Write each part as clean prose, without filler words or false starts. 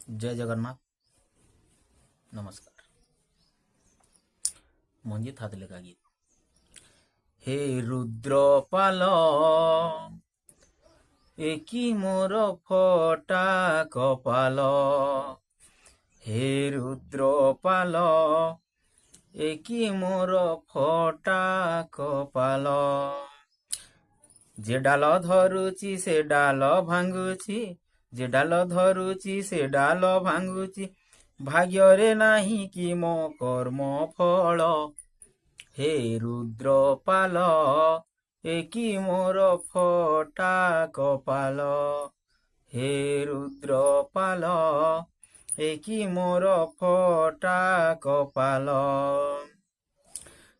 जय जगन्नाथ। नमस्कार। मंजित हाथ लेखा गीत। हे रुद्रपाल एकी मोर फटा कपाल, हे रुद्रपाल एकी मोर फटा कपाल, जे डाल धरुची से डाल भांगुची, जे डाल धरुची से डाल भांगुची, भाग्ୟରେ ନାହିଁ କି ମୋ କର୍ମ ଫଳ। हे रुद्रपाल ଏକି ମୋର ଫଟା କପାଲ, हे रुद्रपाल ଏକି ମୋର ଫଟା କପାଲ।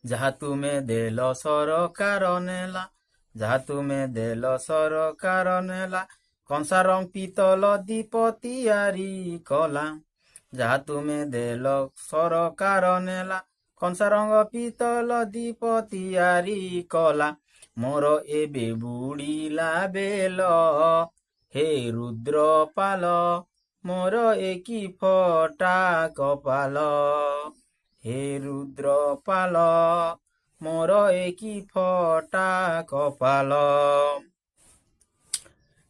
ଯାହା ତୁମେ ଦେଲ ସରକାର ନେଲା, ଯାହା ତୁମେ ଦେଲ ସରକାର ନେଲା, କଂସାର ପିତଳ ଦୀପ ତିଆରି କଲା। ଯାହା ତୁମେ ଦେଲ ସରକାର ନେଲା, କଂସାରଙ୍ଗ ପିତଳ ଦୀପ ତିଆରି କଲା। ମୋର ଏବେ ବୁଡ଼ିଲା ବେଲ, हे रुद्रपाल ମୋର ଏକି ଫଟା କପାଲ, हे रुद्रपाल ମୋର ଏକି ଫଟା କପାଲ।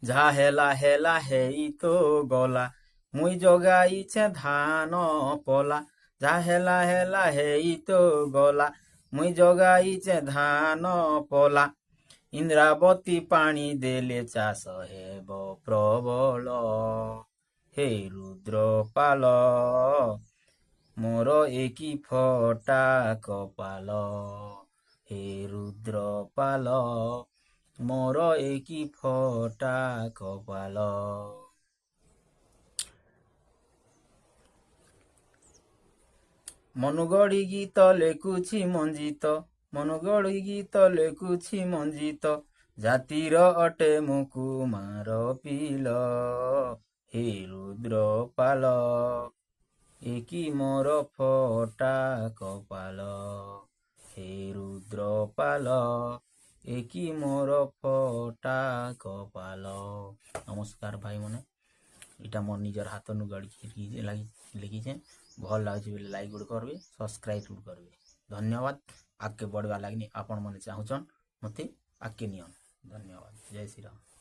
ଯାହା ହେଲା ହେଲା ହେଇ ତ ଗଲା, ମୁଇଁ ଜଗାଇଛେ ଧାନ ପଲା। ଯାହା ହେଲା ହେଲା ହେଇ ତ ଗଲା, ମୁଇଁ ଜଗାଇଛେ ଧାନ ପଲା। ଇନ୍ଦ୍ରାବତୀ ପାଣି ଦେଲେ ଚାଷ ହେବ ପ୍ରବଳ, हे रुद्रपाल ମୋର ଏକି ଫଟା କପାଲ, हे रुद्रपाल ମୋର ଏକି ଫଟା କପାଲ। ମନୁଗଢ଼ି ଗୀତ ଲେଖୁଛି ମଞ୍ଜିତ, ମନୁଗଢ଼ି ଗୀତ ଲେଖୁଛି ମଞ୍ଜିତ, ଜାତିର ଅଟେ ମୁଁ କୁମାର ପିଲ। हे रुद्रପାଲ ଏକି ମୋର ଫଟା କପାଲ, हे रुद्रପାଲ ଏକି ମୋର ଫଟା କପାଲ। ନମସ୍କାର ଭାଇ ମାନେ, ଏଇଟା ମୋର ନିଜର ହାତନୁ ଗଢ଼ିକି ଲେଖିଛେ। ଭଲ ଲାଗୁଛି ବୋଲେ ଲାଇକ୍ ଗୁଡ଼ କରିବେ, ସବସ୍କ୍ରାଇବ୍ ଗୁଡ଼ କରିବେ। ଧନ୍ୟବାଦ। ଆଗକେ ବଢ଼ବା ଲାଗି ଆପଣ ମାନେ ଚାହୁଁଛନ୍ ମତେ ଆଗକେ ନିଅନ୍। ଧନ୍ୟବାଦ। ଜୟ ଶ୍ରୀରାମ।